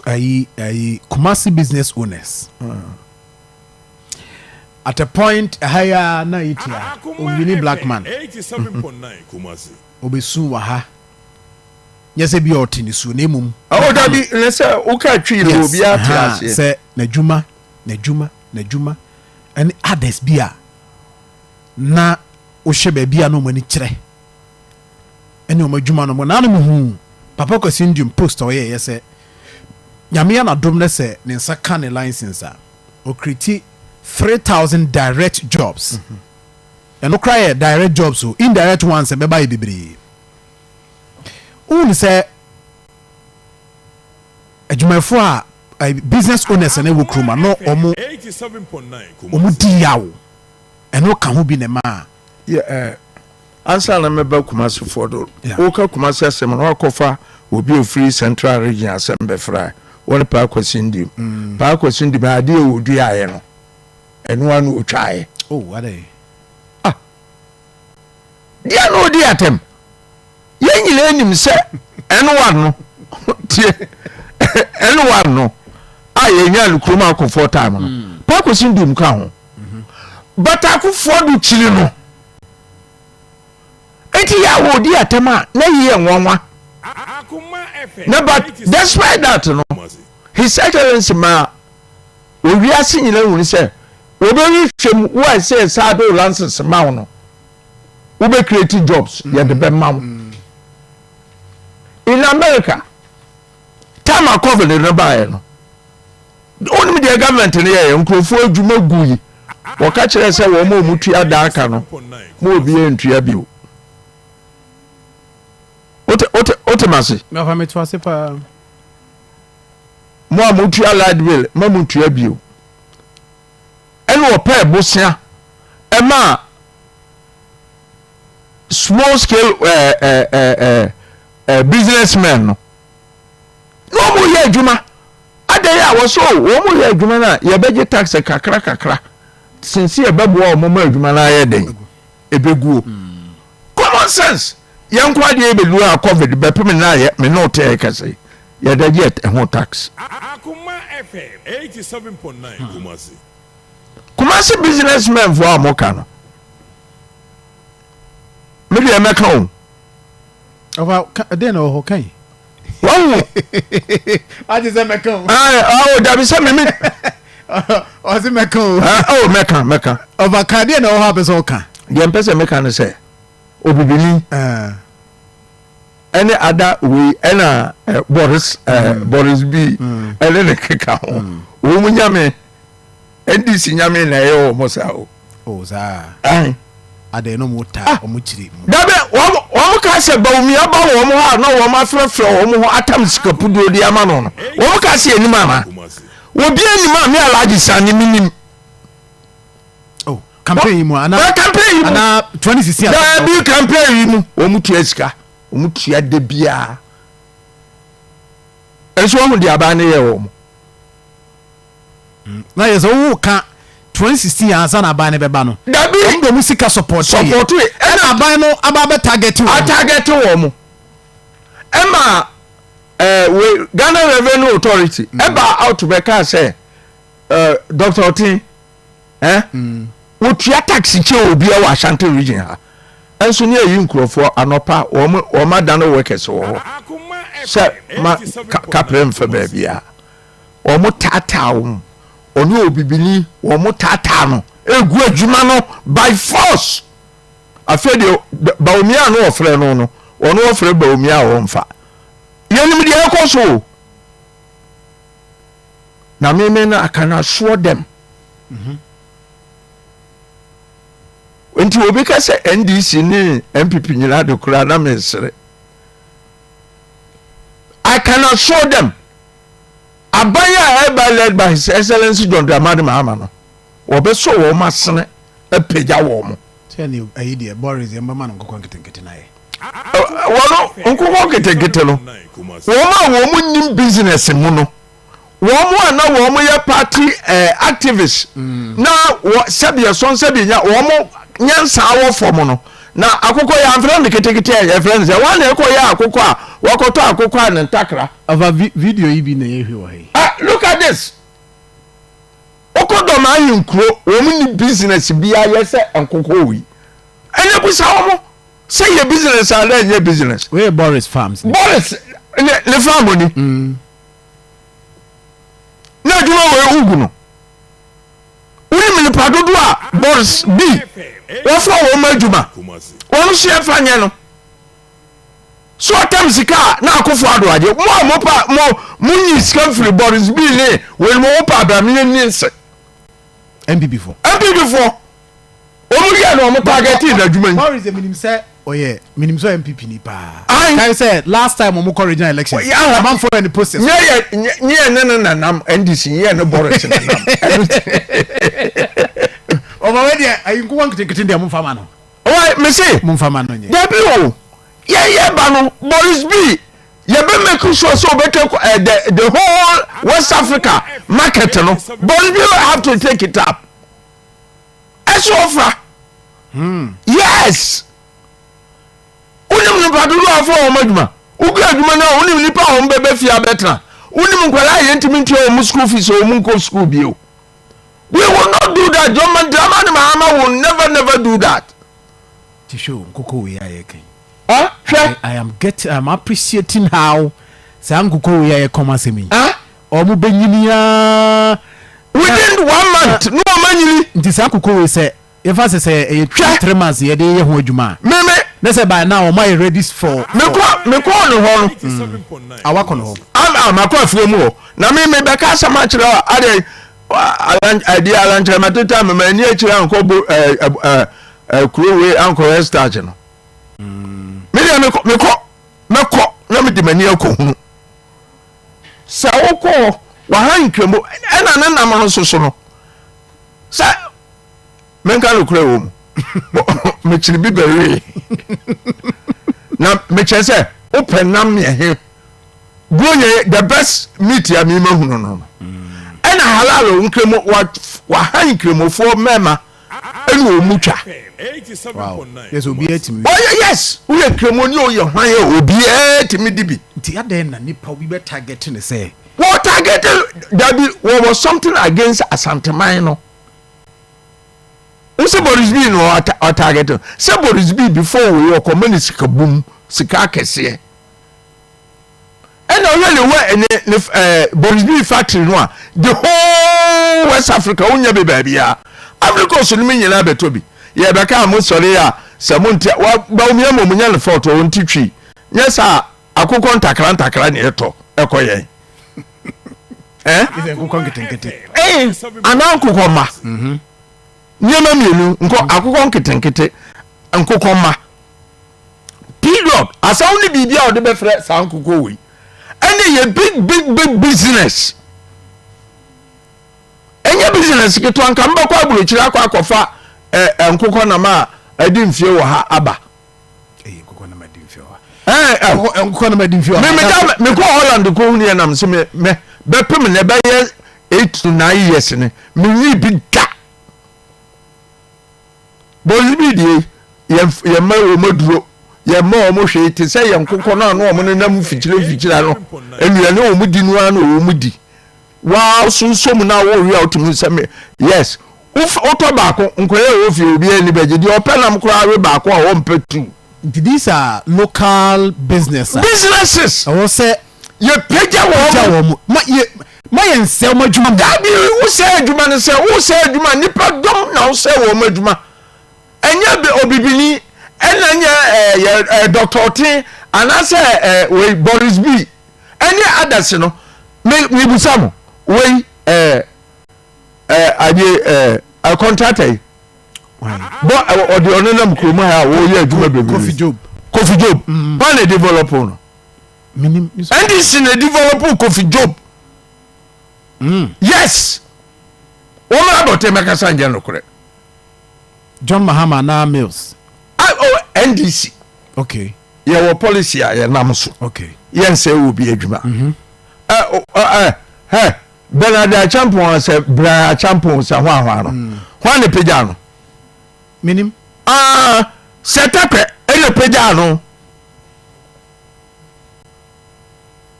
ai Kumasi business owners at a point higher na itia obini black man 87.9 Kumasi. obesu wa ha nyese bi otini su na emum o da bi le se o ka twi le obi atiase se na djuma and others bia na o hye ba bia no mani kire ene o madjuma no mo na no hu papa ko sindium post o ye se nyame ya na dom ne se ne nsa ka ne license a o kriti 3,000 direct jobs and no cry direct jobs so indirect ones be buy bebre un say adwumafo a business owners na wo kroma no omo 87.9 omo di yawo eno ka ho bi ne ma answer na meba Kumasi for do o ka Kumasi asem no akofa obi ofri central region asem be fra won pa kwasindi ba ade o du aye no eno anu otwae oh ade dia no di atem ye nyile anim se eno wan no tie eno wan no aye nya lukroma Akufo time no pa kwasindi mu ka ho but Akufo du chiri no enti ya wo di atem a na ye nwanwa na but despite that no his excellency ma owi ase nyile hu se oberi twem wo say sado lances ma no we be creating jobs ya de be ma in America time a cover the number no only the government ne ya nkrofo adwuma guyi wo ka kire se wo ma mutu ada aka no mo obi entua bio ote masi na fa meto ase pa mo amutu ala bill ma mutu bio eno opa bosia ema small scale businessmen no mo ye adwuma adai a wo so wo mo ye adwuma na ye beje tax kakra since ye bebo o mo ma adwuma na ye den ebeguo common sense yan kwa de ebelu a covid be pem na ye me no te kase ye da jet e ho tax FM 87.9 Kumasi. Kumasi businessmen for amoka no. Me dey make am. Over then o kan. Wow. I just say make am. That be say me. O say make am. Meka. Over kan dey na o ha be so kan. The person meka no say obibini any other way any Boris B any the keka ho wo mu nyame NDC nyame na ye o mo sa o za ai ade no mo ta o mo chiri dabe wo ka se ba umi aba wo mo ha no wo ma frefre wo mo ho atam sikapudo di ama no wo ka se enim ama wo bi enim a me alaji sane minim campaign mu ana 2016 da bi campaign mu wo mu tua sika wo mu tua de bia eso wo di aba na ye wo mo na ye so wo ka 2016 ansa na aba ne beba no da bi ndo mu sika support e na aba no aba be target wo mo e ma we Ghana Revenue Authority e ba out be ka say Dr. Otin wotua taxi che obi a wa Ashanti region ha enso ne yi nkrofo anopa o ma dan workers wo se ma kaprem fa ba bia o mo tata wo oni obibini wo mo tata no egu adwuma no by force afede baomia no ofre no ono ofre baomia wo mfa yenim de ekoso na meme na akana show them nti obi ka se NDC ni NPP nyina de kura na mesre I cannot show them abaya eba led by His Excellency John Dramani Mahama no obe so wo masene epeja wo mo tell ayi de Boris e mama no kokon ketenkete na ye wono nkoko ketenkete no wo mo nim business mu no wo mo ana wo mo ye party activist na sabia son sabia nya wo mo nyansa awo form no na akoko ya amfra ne ketekete ya friends ya wan ekọ ya akoko a wakoto akoko a ne ntakra ava video yi bi na ye hwe wa he look at this okodo ma yinkro wo mu ni business bia ye se enkoko wi ene ku sa wo say your business and then your business we Boris farms Boris le farm ni na duma we ugu no uni mi pa dodo a Boris B wo fa wo maduma wo so e fa nye no so atam sika na Akufo Addo aje mo pa mo nyi sika free Boris B le we mo pa ba mi ni nse NPP for o mo ye no mo target na adwuma ni Boris e minim say oye minim so NPP ni pa kai say last time mo call regional election man for any process nye na nam NDC nye no Boris na nam o ma we dia ayi ko wan kete dia mo fama no o me say mo fama no nye da bi o ye ba no Boris B ye be make sure so better the whole West Africa market no Boris B have to take it up as offer yes unim ni padu do afọ o maduma ugu aduma na unim ni pa o mbebe fia betra unim nkwala yentimi nti o mu school fees o mu nko school bio we will not do that John Dramani Mahama will never do that tisho nkoko we aye kan I'm appreciating how nkoko we aye come asemi o mu benyinia within 1 month no manyini nti nkoko we say if I say 3 months ye dey ye ho adwuma meme they say by now am I ready for me call no ho awako no ho am akwafuo mu ho na me be ka sama kire ade idea lanche matata me mani akire anko kurowe anko restart no me ko na me de mani akohunu sa woko wa han kremo ena na nam no soso no sa menka no kure wo mu me chiri bi bere na me chese open nam ye he gonye the best meat ya me mahunu no ena halalo nkremo wa han kremo fo mema enu omutwa yes obi etimi yes we kremo ni o ye hwan ye obi etimi dibi nti ade na nipa obi be target ne say what targeted there was something against Asanteman no. Who say Boris B no or targeted? Say Boris B before we were communist kaboom sika kese. And already where Boris B factory no the whole West Africa unya be baby ya. Africa so me nyina betobi. Ye be ka mo sori a samunti ba umia mo munya le photo on titwi. Yes akukọ ntakra ne eto ekoye. Ife akukọ nketenkete. Anankukọ ma. Nyema mienu nko akukọ nketenkete nkukọ ma. Period. Asa only bibia o de be frɛ sankukọ we. And a big business. Any business get one come back with Chiraqua Kofa and Coconama. I didn't feel her abba. Eh, Coconama didn't feel her. Coconama didn't feel her. Me go Holland the Colony and I'm saying, me, Beppum never 8 to 9 years in it. Me be that. Bolivia, your mother. Ye more mo hwe te say yan kokona no mo nam fichire no enua ne o mudi no an o mudi wa sunsom na wo wi out mu say yes oto baako nkoye o fi obi ani beje di openam kura we baako a wo mpetu. These are local businesses. I was say ye peja wo ma ye nsel madwuma da bi wo say adwuma ne say wo say adwuma nipa dom na wo say wo madwuma enya be obibini enya Dr. T and I say we Boris B any others no me busamo we a contractor but or the onenam kroma ha wo ye adwuma bebre Kofi Job when they develop no minim and this in a develop Kofi Job yes woman about te makasa nje no kore John Mahama na Mills NDC. Okay. Your policy ya namso. Okay. Yen say will be adwuma. Bernard champion say bra champion say hwa no. Hwa ne peja no. Minim. Setape ele peja no.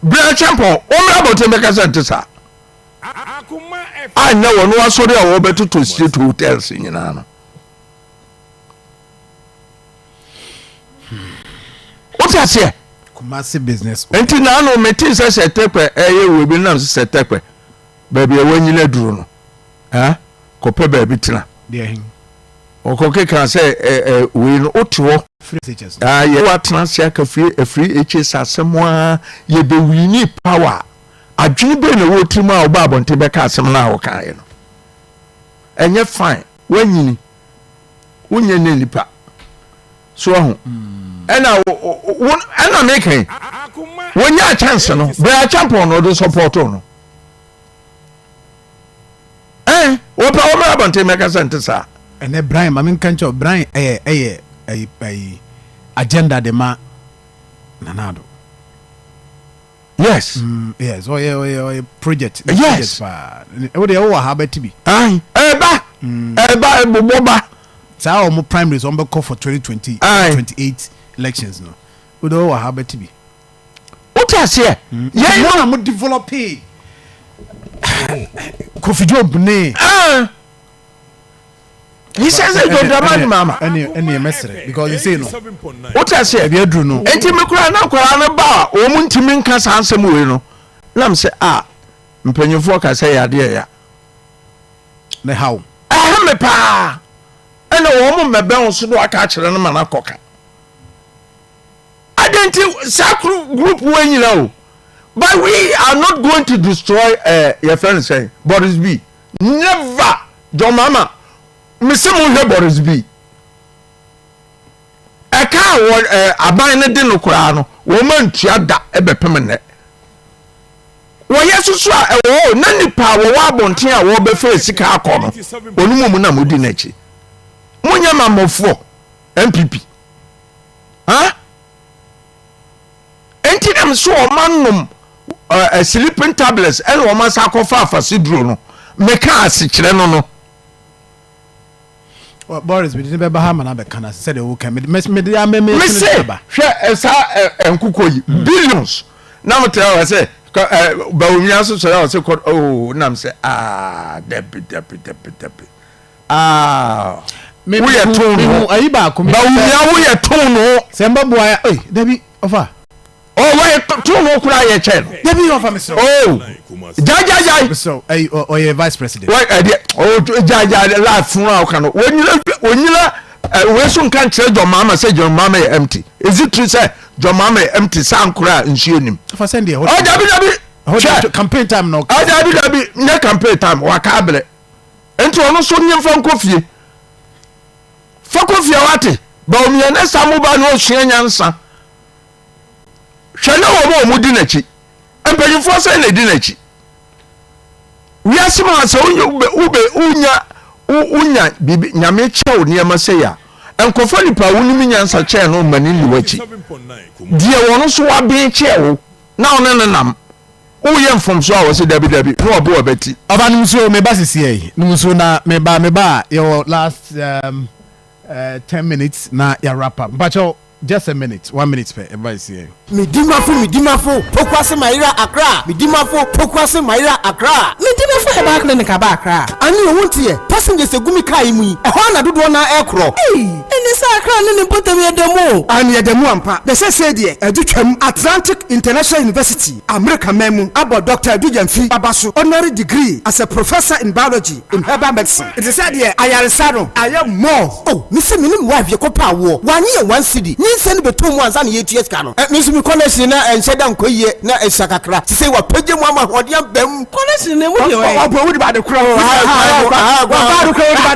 Bra champion o mra bote meka sentesa. Akoma na wono asori a wo betuto street hotels nyina no. What I say? Kumasi business. Enti na no metin se setekwe we bi nam se setekwe. Baby e wanyile duru no. Kope baby tina. There hin. Okoke kan say we no otiwo. Free teachers. Ye wa transfer ka free HS asemwa ye be wini power. Adwene be na wo tirima oba abonte be ka asem na wo kan ye no. Enye fine. Wanyini. Wonye ne nipa. So and making when you chance no be a champion or the support no what power about to make a sentence and then Brian I mean can't you Brian agenda de ma nanado yes yes oh project yes what they all have to be boba so our primaries on call for 2020 28 elections no we don't have to be what I say yeah you know I'm developing Kofi Job ne he says it go drama mama any message because you say no what I say be adru no enti me kura na ba o mu ntimi nka sa ansem we no lam say mpanyefo ka say yade ya na how me pa ena wo mu mebe won so do aka kire no mana koka identity sacred group when you know but we are not going to destroy your friend saying Boris B never John Mama misimu he Boris B eka aban ne de no kura no wo man tua da ebepem ne wo yesusu a na nipa wo wa bonten a wo be fe sika akọ no onum mu na modi na chi munya mamofo NPP enti dem so o manum sleeping tablets and o man sakofa afasiduro no meka asikire no Boris we didn't be Bahama na be kana said the okay me say hwe esa enkuko yi billions na mo tell say But we also say oh nam say debi we are tone ayi ba ko but we are tone semba boy debi ofa we tone kura ye chen debi ofa me so jai so oye vice president jai la fun kan onila we so kan kire John Mama say John Mama empty is it true say John Mama empty sankura nsuo nim for send there dabi campaign time no dabi na campaign time wa ka abele enti ono so nyemfa nkofie fakofie wate ba omiye na samu ba no hwe nyansa hwe na wo mo di nachi empanyifo say na di nachi wi asima say unya bibi nyame chew niam say ya enkofo nipa wonimi nyansa che no mani liwachi die wono so wa be chew na ono nenam uye mfom so awo se dabi no obo obeti obanum so me ba sisi num na me ba your last 10 minutes na ya wrap up but just a minute 1 minute per advice here midimafo pokwase maira akra midimafo pokwase maira akra midimafo e ba clinic aba akra ani o wontie passengers egumi kai mu e ho na dodo na ekro eni sa akra ne potem yedemu ani yedemu ampa de se de edutwam Atlantic International University America memu about Dr. Adujamfi Abaso honorary degree as a professor in biology in herbal medicine it is said here ayaresaro ayam more me se minim wa hwe kopa wo wanye 1 cedi send beto mu ansa na yeties ka no me college na ensheda nkoyie na esakakra se wa pagye mu ama hodiam bam college na mu de wa wo di ba de kra wa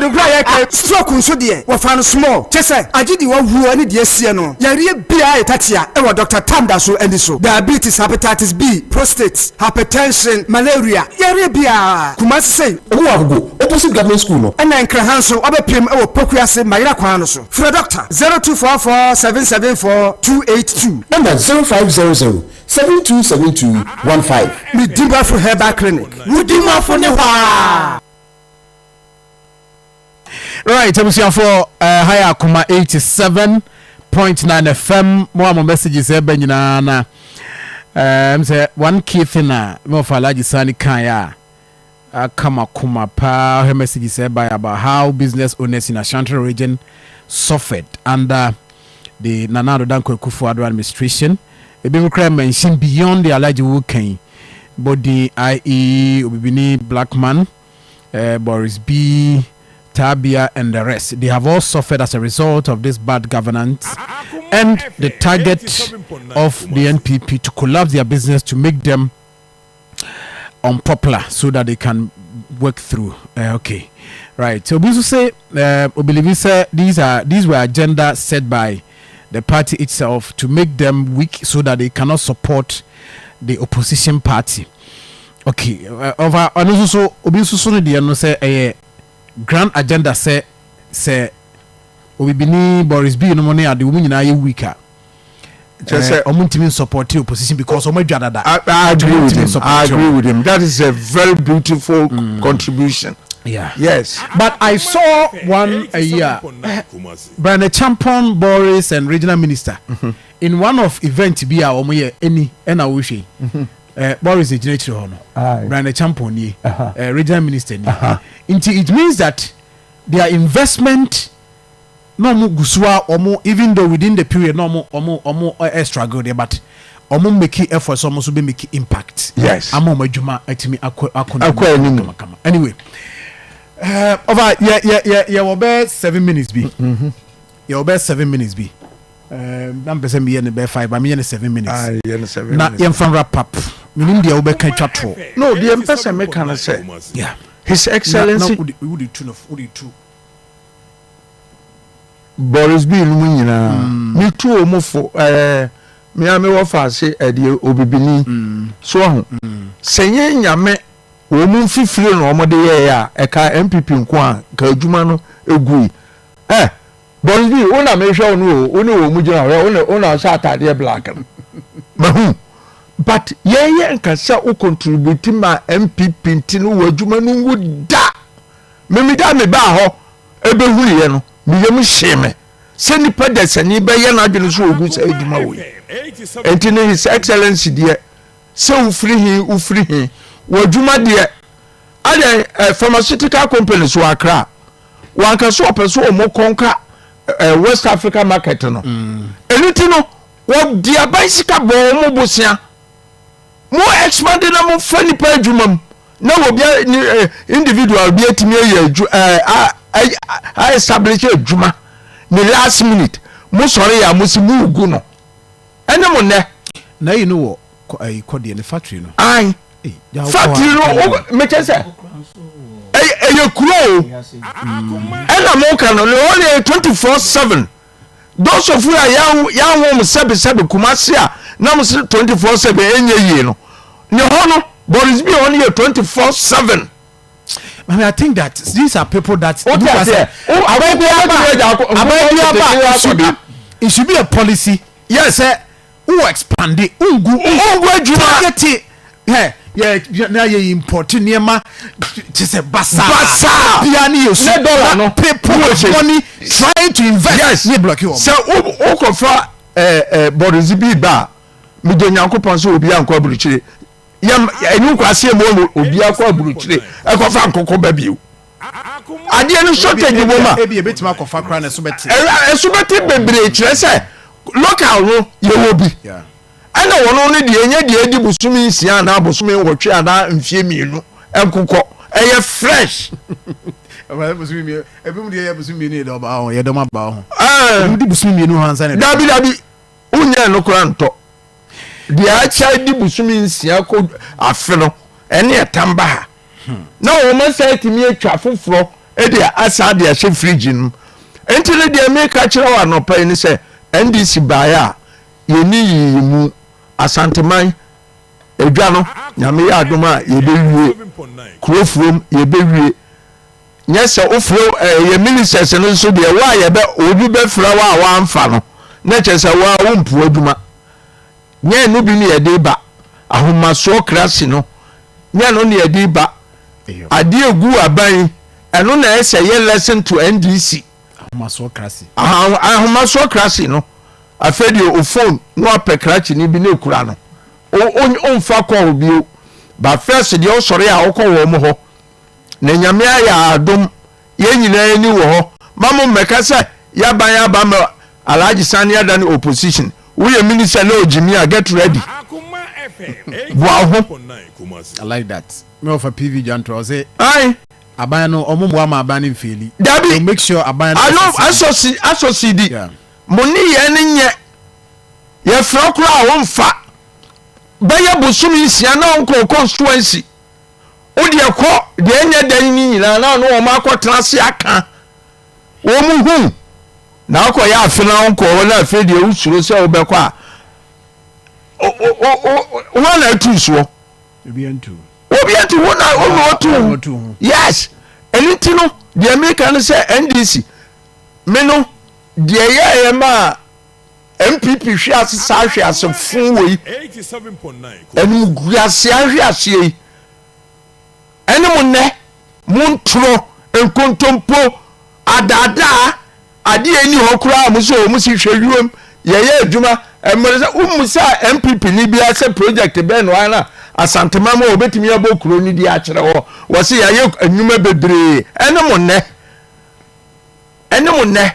ba ye ka stroke nso de wa fa no small chese agidi wa wu ani de asie no yare bia etatia e wa Dr. Tamda so endi so diabetes hepatitis B prostate hypertension malaria yare bia kumasi say wo agogo opposite government school no na nkra hanso obepiem e wo pokuase mayira kwan no so for doctor 0244774282 number 0500727215 Midimba for Herbal Clinic Midimba for Newa. Right, I'm saying for higher Akoma 87.9 FM. More messages here, Benina. Say one key thing more for large Sani Kaya. Akoma pa. Her messages here by about how business owners in Ashanti region suffered under the Nana Danko Akufo Addo administration. A big crime mentioned beyond the alleged working body, i.e., Obibini Blackman, Boris B. Tabia and the rest. They have all suffered as a result of this bad governance and the target of the NPP to collapse their business to make them unpopular so that they can work through. Okay, right. So we say, believe these were agenda set by the party itself to make them weak so that they cannot support the opposition party. Okay, over also obisusu the no say grand agenda say Obibini Boris B no money at the woman na weaker. Just say omuntimi support the opposition because omedwadada. I agree with him. That is a very beautiful contribution. Yeah. Yes. But I saw one a year. Brian Champon, Boris and regional minister in one of event be our omoye any na wishi. Boris is generator hono. Brian Champon ye regional minister ni. It means that their investment no mo gusua omo even though within the period no mo struggle there but omo make efforts omo so be make impact. Yes. Amo madwuma atimi akọ anyway. Over yeah will be 7 minutes be. Yeah will be 7 minutes be. I'm person me be 5 but me 7 minutes. Yeah 7 minutes. Na yem fan wrap up. Meaning the will be can chat. No, the person me can say. Yeah. His Excellency we would two Boris B no nyina. Me too omofo me ame wo fa se ede Obibini so ho. Senye nyame wo mu fifire no omode ye ya eka NPP nko a ka adwuma no egui Boris B wona me hwe no o ne wo mu gina wona sha atade black mahu but ye nka sa o contribute ma NPP ntino wo adwuma no nguda me da me ba ho ebehuri ye no me yem hyeme se nipa da sani be ye na adwene so ogu sa adwuma wo enti ne His Excellency de se ufiri hi wadwuma de ade pharmaceutical companies wa Accra wanka so opeso o mo konka West Africa market no eniti no wo dia bicycle bo mo bosia mo expand na mo fani pa adwuma na wo bia individual bia timi I establish adwuma ni last minute mo sori ya mo si mu ugu no ene mo ne na you know kodi in the factory no ai factory no me chese ye kuro ena mo kan no only 24/7 those of you ya wo sebe kumase a na mo 24/7 enye yi no ne ho no Boris be only 24/7. I think that these are people that it should be a policy. Yes, who expand it, target it. Now you import niema just a basa piani no people money trying to invest. Yes, block you. So o ko fa Boris be ba mi de Nyankopon so obi anko aburuchire yam enu kwase mo obi akọ aburuchire e ko fa nkoko ba biu ade enu shortage wo ma e bi betima ko fa kra na so beti bebre kire se local no ye wo bi ana wono ne de enye de edi busumi nsia na busumi nwotwe ana mfie mienu enkoko eye fresh aba busumi mienu ebi mu de ye busumi mienu de oba ho ye do ma ba ho ebi de busumi mienu ho ansa ne dabi unya no kra nto de acha di busumi nsia ko afe no ene etamba ha na wo ma sai timi atwa foforo e de asa de ahye fridge no enti ne de make kire wa no pa ni se NDC baaya ye ni yimu asanteman edwa no nyame ya adoma ye bewie krofrom ye bewie nyese ofro ye ministers no so de wa ye be obi be fra wa amfa no na chese wa wompu aduma nye no bi ni ye de ba ahomaso krasi no nye no ne ye de ba ade egu aban eno na ese ye lesson to NDC ahomaso krasi no afedi o phone no apekrachi ni bi na ekura no o mfa ko obio ba first de o sori a o ko wo mo ho na nyame ya adom ye nyina ni wo ho mamu mekasa ya ban ma Alhaji Sani Adani opposition we minister na ojimi get ready Akoma FM wow I like that me of a PV Jantro say ai aban no omumu ama aban mfeli to make sure aban I know associate yeah moni ye ne nye ye fra kura wo mfa baya busumi sia na onko constituency o de ko de enye dan ni nyina na no o ma akotrase aka wo mu hu na ko ya afina onko wo na afi de usuro se wo be kwa o na tuso obi antu wo na o tu yes elitino de American say NDC meno de ye ma NPP hwe asesa hwe asefun wei 87.9 enu guase ahwe ase enu munne muntro enkontompo adada ade eni hokura amuso omusi hwewem ye adwuma emreza umusa NPP ni bia se project be no ana asantema ma obetimi abokuro ni di akere ho wo se ye anwuma bebre enu munne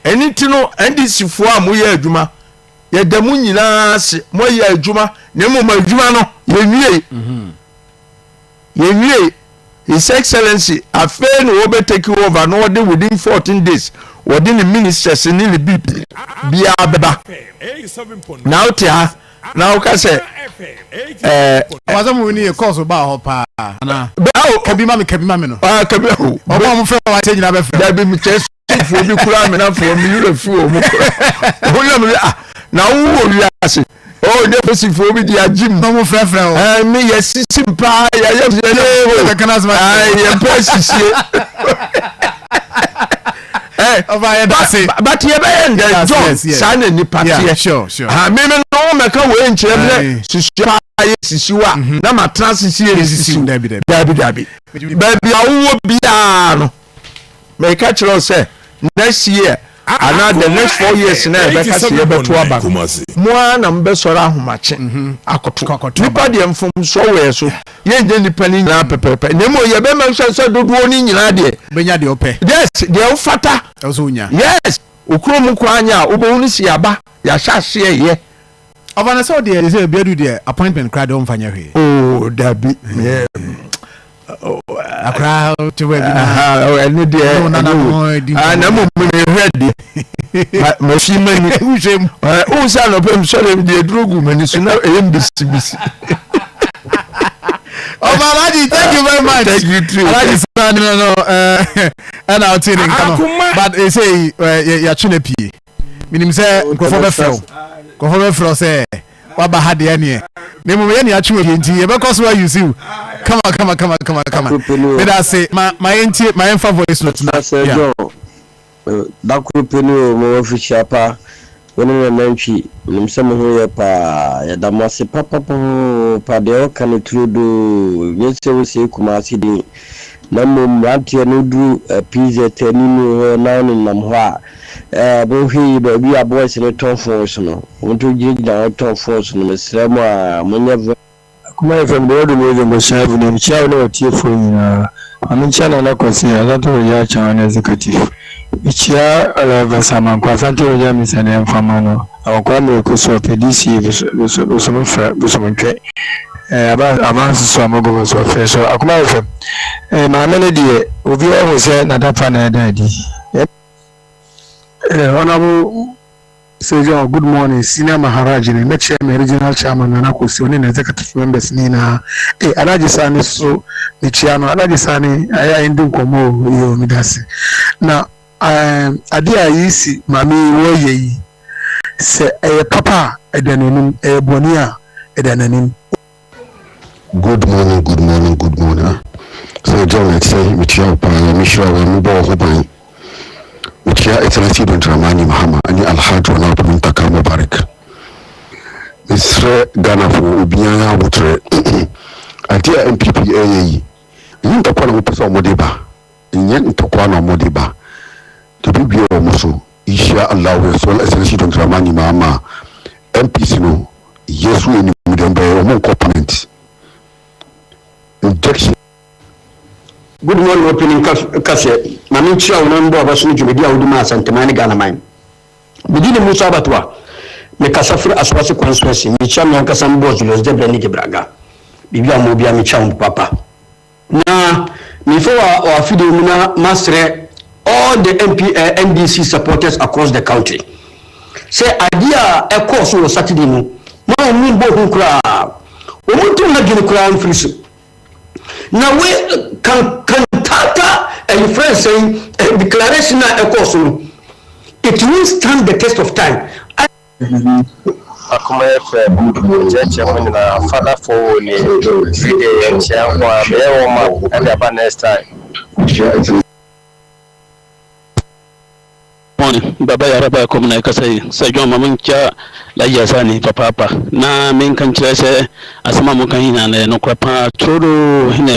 enitino NDC fo a moye adwuma ye damu nyina se moye adwuma na mo adwuma no ye wie His Excellency affair no obe take over no within 14 days within the ministers ni le bia beba now tia now ka say wazamu ni course ba ho pa na kabi ma me no kabi ho oba mo fe wa change na be fe da bi mi che fo bi kura me na fo mi yure fu o mo ko mo na wo wi ase oh ne pesi fo bi di agim no mo frɛ o me yes simpa ya the canas ma ya pesi sie but ye be end job sana ni party sure ha me no me ka we nkyerɛ me sisiwa sisiwa na ma transisiye sisiwa dabi baby awo bia no me ka kyerɛ say next year ana the next 4 years na ebe kasi ebe to aba mo na mbe soro ahomache akoto nipa de mfom so we so ye nje nipa ni nyina pepepe nemo ye be ma so dodo ni nyina de benya de ope yes de ufata ozunya yes okrom kwanya obonu si aba ya hyase ye Ovana so there is a bedu there appointment crowd on fanya hwe. Oh, that be a crowd to we I need there. Na mo me ready. Ma fi mani usem. O sa no pem so dey drogu mani so na mbisi. Alaji, thank you very much. Thank you too. Alaji, no, and I'll tell you, but they say you're trying to pay. Minim say Akufo be fro say waba had the ane nemu me ne achu enti e be cause why you see come on let us say my enfo voice note na yeah da ku penu mo official pa woni na nantwi nim se mo ho ye pa ya da mo se papa pa de o kan trudo nyese wo se kuma si di na mo mrantie no du pizza tani no na no nam ho a bo hwi ba bi aboys ne ton force no wonto gida ton force no mesra mo a monye kuma FM do do mo save no chia no tie fo nyina amin chana na kwasi ya to ya cha na executive chia ala basama kwa santo ya misane mfama no akwa me ko so pedisi so mo fra so mo ntwe aba so amogo so fe so akuma FM ma mele die obi e se na dapa na dadi Honorable Sejo, good morning. Senior Maharaj, the chairman, regional chairman, and Akufo executive members. Nina, Alaji Sani, so the chairman, Alaji Sani, I indu komo yo midasi. Now, adia yisi mami woye se papa edanenim bonia edanenim. Good morning. So John, let's say with your pa, me sure we bo hoban. Ukiya Excellency Don Dramani Mahama ani Alhaji Ona Muntaka Mubarak Mr. Ghana for Obianya Wutre adia NPP AAE yin to kwa na mpeso modeba yin to kwa na modeba to bibi o muso insha Allah we so Excellency Don Dramani Mahama MPC no yesu eni mudembe o mon component injection. Good morning, opening kase. Mami chia unambo abasuni jumedia uduma santemani Ghana mine. Bidini Musa Batwa. Me kasafiri aswasi constituency. Mi chia mianka sambo Julius Debre ni Gibraga. Bibia mobia mi chia papa. Na mifo wa fide muna masre all the NDC supporters across the country. Say idea e course on Saturday no. Ma mumbo hunkura. Omuntu na gini kura mfrisu. Now we can tata a friend saying a declaration it will stand the test of time. Akoma FM chairman na father for ni video chairman me and about next time. Morning, baba ya raba ko mun kasai sai jon mamun kya la yasani papa na min kan kira sai asama mun kan hina ne no kwapa toro hina